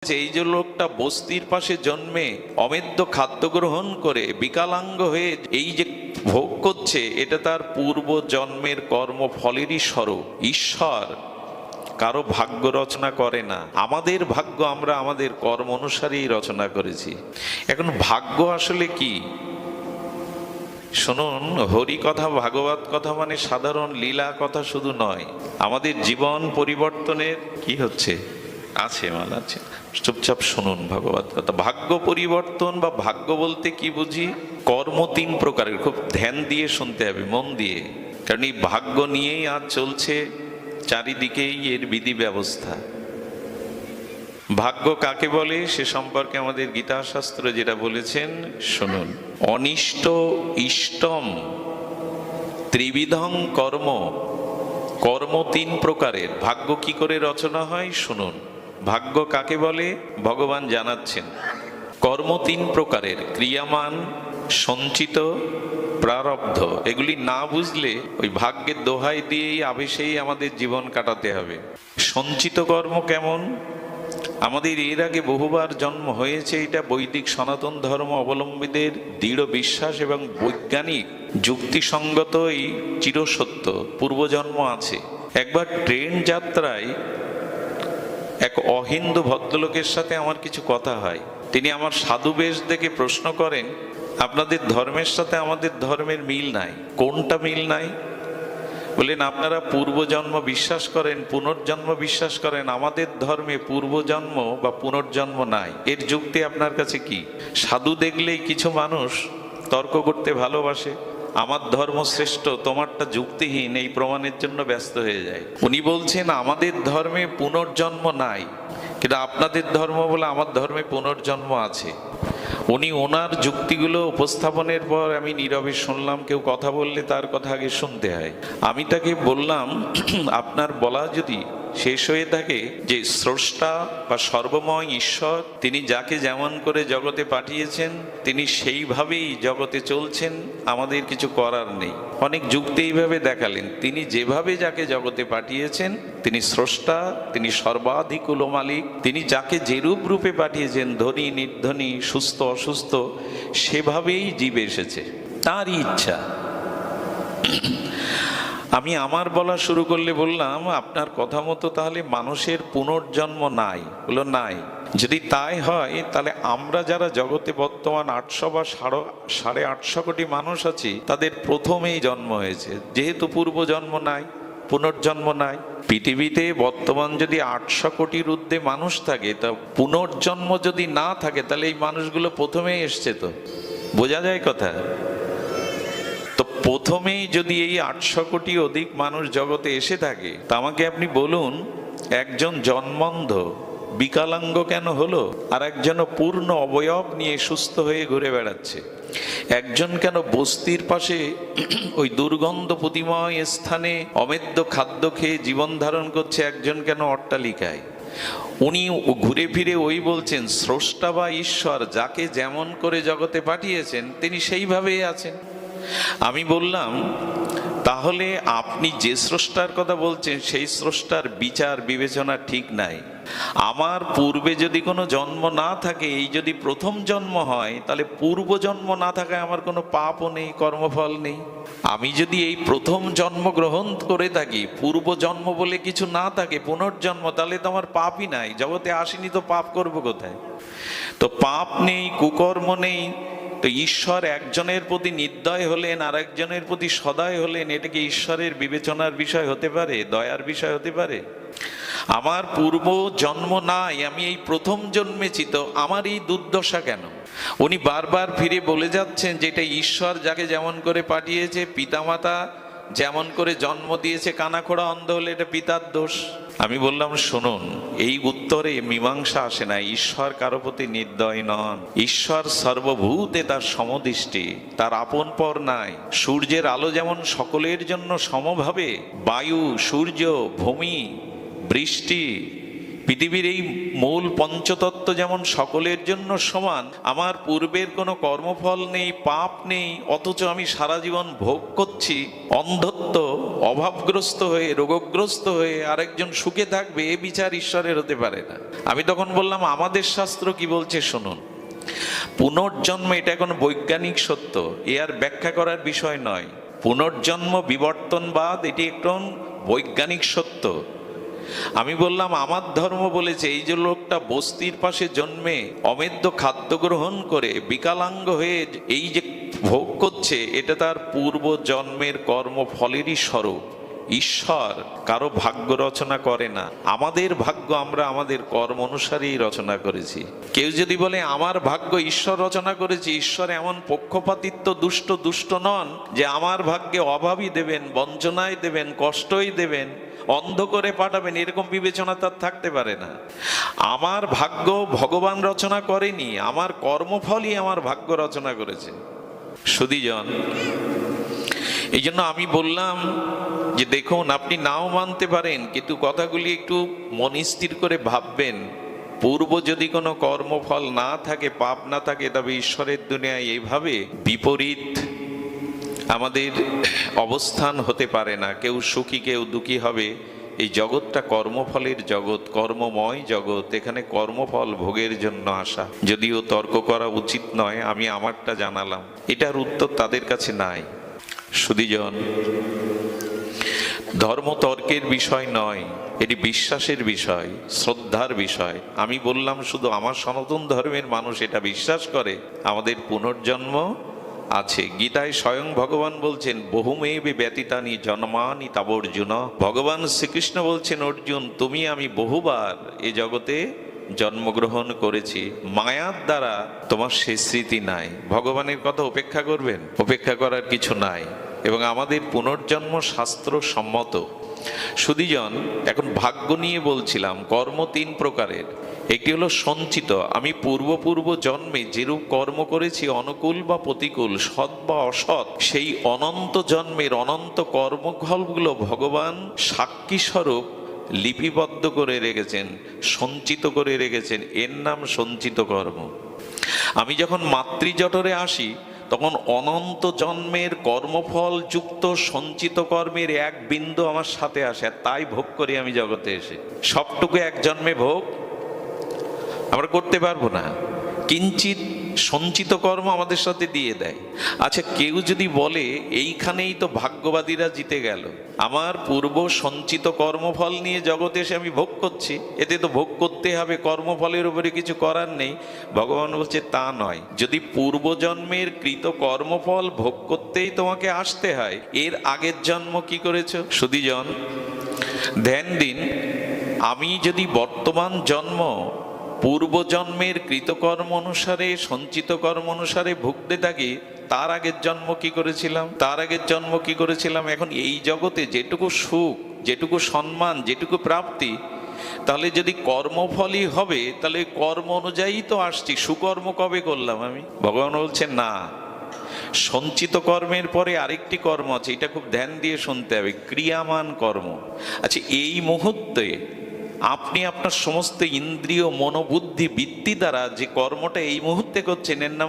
এই যে লোকটা বস্তির পাশে জন্মে অমেদ্য খাদ্য গ্রহণ করে বিকলাঙ্গ হয়ে এই যে ভোগ করছে, এটা তার পূর্ব জন্মের কর্মফলেরই স্বরূপ। ঈশ্বর কারো ভাগ্য রচনা করে না, আমাদের ভাগ্য আমরা আমাদের কর্ম অনুসারেই রচনা করেছি। এখন ভাগ্য আসলে কি শুনুন, হরি কথা ভাগবত কথা মানে সাধারণ লীলা কথা শুধু নয়, আমাদের জীবন পরিবর্তনের কি হচ্ছে আছে মাল আছে, চুপচাপ শুনুন ভাগবত কথা। ভাগ্য পরিবর্তন বা ভাগ্য বলতে কি বুঝি? কর্ম তিন প্রকারের, খুব ধ্যান দিয়ে শুনতে হবে, মন দিয়ে, কারণ এই ভাগ্য নিয়েই আজ চলছে চারিদিকেই এর বিধি ব্যবস্থা। ভাগ্য কাকে বলে সে সম্পর্কে আমাদের গীতা শাস্ত্র যেটা বলেছেন শুনুন। অনিষ্ট ইষ্টম ত্রিবিধং কর্ম, কর্ম তিন প্রকারের। ভাগ্য কি করে রচনা হয় শুনুন। ভাগ্য কাকে বলে ভগবান জানাচ্ছেন। কর্ম তিন প্রকারের, ক্রিয়ামান, সঞ্চিত, প্রারব্ধ। এগুলি না বুঝলে ওই ভাগ্যের দোহাই দিয়েই আবেশেই আমাদের জীবন কাটাতে হবে। সঞ্চিত কর্ম কেমন? আমাদের এর আগে বহুবার জন্ম হয়েছে, এটা বৈদিক সনাতন ধর্ম অবলম্বীদের দৃঢ় বিশ্বাস এবং বৈজ্ঞানিক যুক্তিসঙ্গত এই চিরসত্য। পূর্বজন্ম আছে। একবার ট্রেন যাত্রায় এক অহিন্দু ভদ্রলোকের সাথে আমার কিছু কথা হয়। তিনি আমার সাধু বেশ দেখে প্রশ্ন করেন, আপনাদের ধর্মের সাথে আমাদের ধর্মের মিল নাই। কোনটা মিল নাই? বললেন, আপনারা পূর্বজন্ম বিশ্বাস করেন, পুনর্জন্ম বিশ্বাস করেন, আমাদের ধর্মে পূর্বজন্ম বা পুনর্জন্ম নাই। এর যুক্তি আপনার কাছে কি? সাধু দেখলেই কিছু মানুষ তর্ক করতে ভালোবাসে, আমার ধর্ম শ্রেষ্ঠ, তোমারটা যুক্তিহীন, এই প্রমাণের জন্য ব্যস্ত হয়ে যায়। উনি বলছেন আমাদের ধর্মে পুনর্জন্ম নাই, কিন্তু আপনাদের ধর্ম বলে আমার ধর্মে পুনর্জন্ম আছে। উনি ওনার যুক্তিগুলো উপস্থাপনের পর আমি নীরবে শুনলাম। কেউ কথা বললে তার কথা আগে শুনতে হয়। আমি তাকে বললাম, আপনার বলা যদি শেষ হয়ে থাকে যে স্রষ্টা বা সর্বময় ঈশ্বর, তিনি যাকে যেমন করে জগতে পাঠিয়েছেন তিনি সেইভাবেই জগতে চলছেন, আমাদের কিছু করার নেই। অনেক যুক্তি এইভাবে দেখালেন। তিনি যেভাবে যাকে জগতে পাঠিয়েছেন, তিনি স্রষ্টা, তিনি সর্বাধিকুল মালিক, তিনি যাকে যেরূপ রূপে পাঠিয়েছেন, ধনী নির্ধনী, সুস্থ অসুস্থ, সেভাবেই জীব এসেছে, তারই ইচ্ছা। আমি আমার বলা শুরু করলে বললাম, আপনার কথা মতো তাহলে মানুষের পুনর্জন্ম নাই? বললো নাই। যদি তাই হয় তাহলে আমরা যারা জগতে বর্তমান 800 বা 850 কোটি মানুষ আছি, তাদের প্রথমেই জন্ম হয়েছে। যেহেতু পূর্বজন্ম নাই, পুনর্জন্ম নাই, পৃথিবীতে বর্তমান যদি 800 কোটির ঊর্ধ্বে মানুষ থাকে, তা পুনর্জন্ম যদি না থাকে তাহলে এই মানুষগুলো প্রথমেই এসছে। তো বোঝা যায় কথা? তো প্রথমেই যদি এই 800 কোটি অধিক মানুষ জগতে এসে থাকে, তা আমাকে আপনি বলুন, একজন জন্মন্ধ বিকলাঙ্গ কেন হলো, আর একজন পূর্ণ অবয়ব নিয়ে সুস্থ হয়ে ঘুরে বেড়াচ্ছে? একজন কেন বস্তির পাশে ওই দুর্গন্ধ প্রতিময় স্থানে অমেদ্য খাদ্য খেয়ে জীবন ধারণ করছে, একজন কেন অট্টালিকায়? উনি ঘুরে ফিরে ওই বলছেন, স্রষ্টা বা ঈশ্বর যাকে যেমন করে জগতে পাঠিয়েছেন তিনি সেইভাবেই আছেন। আমি বললাম, তাহলে আপনি যে স্রষ্টার কথা বলছেন সেই স্রষ্টার বিচার বিবেচনা ঠিক নাই। আমার পূর্বে যদি কোনো জন্ম না থাকে, এই যদি প্রথম জন্ম হয়, তাহলে পূর্ব জন্ম না থাকায় আমার কোনো পাপও নেই, কর্মফল নেই। আমি যদি এই প্রথম জন্ম গ্রহণ করে থাকি, পূর্ব জন্ম বলে কিছু না থাকে, পুনর্জন্ম, তাহলে তো আমার পাপই নাই। জগতে আসিনি তো পাপ করব কোথায়? তো পাপ নেই, কুকর্ম নেই, তো ঈশ্বর একজনের প্রতি নির্দয় হলেন আর একজনের প্রতি সদয় হলেন, এটা কি ঈশ্বরের বিবেচনার বিষয় হতে পারে? দয়ার বিষয় হতে পারে? আমার পূর্ব জন্ম নাই, আমি এই প্রথম জন্মেছি, তো আমার এই দুর্দশা কেন? উনি বারবার ফিরে বলে যাচ্ছেন যে এটা ঈশ্বর যাকে যেমন করে পাঠিয়েছে, পিতামাতা যেমন করে জন্ম দিয়েছে, কানাখোড়া অন্ধ হলে এটা পিতার দোষ। আমি বললাম, শুনুন, এই উত্তরে মীমাংসা আসে না। ঈশ্বর কারো প্রতি নির্দয় নন। ঈশ্বর সর্বভূতে তার সমদৃষ্টি, তার আপন পর নাই। সূর্যের আলো যেমন সকলের জন্য সমভাবে, বায়ু, সূর্য, ভূমি, বৃষ্টি, পৃথিবীর এই মূল পঞ্চতত্ত্ব যেমন সকলের জন্য সমান, আমার পূর্বের কোনো কর্মফল নেই, পাপ নেই, অথচ আমি সারা জীবন ভোগ করছি অন্ধত্ব, অভাবগ্রস্ত হয়ে, রোগগ্রস্ত হয়ে। আরেকজন সুখে থাকবে, এ বিচার ঈশ্বরের হতে পারে না। আমি তখন বললাম, আমাদের শাস্ত্র কি বলছে শুনুন। পুনর্জন্ম এটা এখন বৈজ্ঞানিক সত্য, এ আর ব্যাখ্যা করার বিষয় নয়। পুনর্জন্ম, বিবর্তনবাদ এটি একটু বৈজ্ঞানিক সত্য। আমি বললাম, আমার ধর্ম বলেছে এই যে লোকটা বস্তির পাশে জন্মে অমেদ্য খাদ্য গ্রহণ করে বিকলাঙ্গ হয়ে এই যে ভোগ করছে, এটা তার পূর্ব জন্মের কর্মফলেরই স্বরূপ। ঈশ্বর কারো ভাগ্য রচনা করে না, আমাদের ভাগ্য আমরা আমাদের কর্ম অনুসারেই রচনা করেছি। কেউ যদি বলে আমার ভাগ্য ঈশ্বর রচনা করেছে, ঈশ্বর এমন পক্ষপাতিত্ব দুষ্ট নন যে আমার ভাগ্যে অভাবই দেবেন, বঞ্চনায় দেবেন, কষ্টই দেবেন, অন্ধ করে পাঠাবেন, এরকম বিবেচনা তার থাকতে পারে না। আমার ভাগ্য ভগবান রচনা করেনি, আমার কর্মফলই আমার ভাগ্য রচনা করেছে। সুধীজন, এই জন্য আমি বললাম যে দেখুন, আপনি নাও মানতে পারেন, কিন্তু কথাগুলি একটু মনস্থির করে ভাববেন। পূর্ব যদি কোনো কর্মফল না থাকে, পাপ না থাকে, তবে ঈশ্বরের দুনিয়ায় এইভাবে বিপরীত আমাদের অবস্থান হতে পারে না। কেউ সুখী, কেউ দুঃখী হবে। এই জগৎটা কর্মফলের জগৎ, কর্মময় জগৎ। এখানে কর্মফল ভোগের জন্য আসা, যদিও তর্ক করা উচিত নয়, আমি আমারটা জানালাম, এটার উত্তর তাদের কাছে নাই। সুধীজন, ধর্ম তর্কের বিষয় নয়, এটি বিশ্বাসের বিষয়, শ্রদ্ধার বিষয়। আমি বললাম শুধু আমার সনাতন ধর্মের মানুষ এটা বিশ্বাস করে আমাদের পুনর্জন্ম আছে। গীতায় স্বয়ং ভগবান বলছেন, বহুমেবে ব্যতীতানি জন্মানি তাবর্জুন। ভগবান শ্রীকৃষ্ণ বলছেন, অর্জুন তুমি আমি বহুবার এ জগতে জন্মগ্রহণ করেছি, মায়ার দ্বারা তোমার সে স্মৃতি নাই। ভগবানের কথা উপেক্ষা করবেন? উপেক্ষা করার কিছু নাই। এবং আমাদের পুনর্জন্ম শাস্ত্র সম্মত। সুধীজন, এখন ভাগ্য নিয়ে বলছিলাম। কর্ম তিন প্রকারের। একটি হলো সঞ্চিত, আমি পূর্ব জন্মে যেরূপ কর্ম করেছি, অনুকূল বা প্রতিকূল, সৎ বা অসৎ, সেই অনন্ত জন্মের অনন্ত কর্মফলগুলো ভগবান সাক্ষী স্বরূপ লিপিবদ্ধ করে রেখেছেন, সঞ্চিত করে রেখেছেন। এর নাম সঞ্চিত কর্ম। আমি যখন মাতৃজঠরে আসি, তখন অনন্ত জন্মের কর্মফল যুক্ত সঞ্চিত কর্মের এক বিন্দু আমার সাথে আসে, আর তাই ভোগ করি আমি জগতে এসে। সবটুকু এক জন্মে ভোগ আমরা করতে পারবো না, কিঞ্চিত সঞ্চিত কর্ম আমাদের সাথে দিয়ে দেয়। আচ্ছা, কেউ যদি বলে এইখানেই তো ভাগ্যবাদীরা জিতে গেল, আমার পূর্ব সঞ্চিত কর্মফল নিয়ে জগতে এসে আমি ভোগ করছি, এতে তো ভোগ করতে হবে, কর্মফলের উপরে কিছু করার নেই। ভগবান বলছে তা নয়। যদি পূর্বজন্মের কৃত কর্মফল ভোগ করতেই তোমাকে আসতে হয়, এর আগের জন্ম কি করেছ? সুধীজন, ধ্যান দিন। আমি যদি বর্তমান জন্ম পূর্বজন্মের কৃতকর্ম অনুসারে, সঞ্চিত কর্ম অনুসারে ভুগতে থাকি, তার আগের জন্ম কি করেছিলাম, এখন এই জগতে যেটুকু সুখ, যেটুকু সম্মান, যেটুকু প্রাপ্তি, তাহলে যদি কর্মফলই হবে, তাহলে কর্ম অনুযায়ী তো আসছি। সুকর্ম কবে করলাম আমি? ভগবান বলছেন না, সঞ্চিত কর্মের পরে আরেকটি কর্ম আছে, এটা খুব ধ্যান দিয়ে শুনতে হবে, ক্রিয়ামান কর্ম। আচ্ছা, এই মুহূর্তে আপনি আপনার সমস্ত ইন্দ্রিয়, মনোবুদ্ধি, বৃত্তি দ্বারা যে কর্মটা এই মুহূর্তে করছেন, এর নাম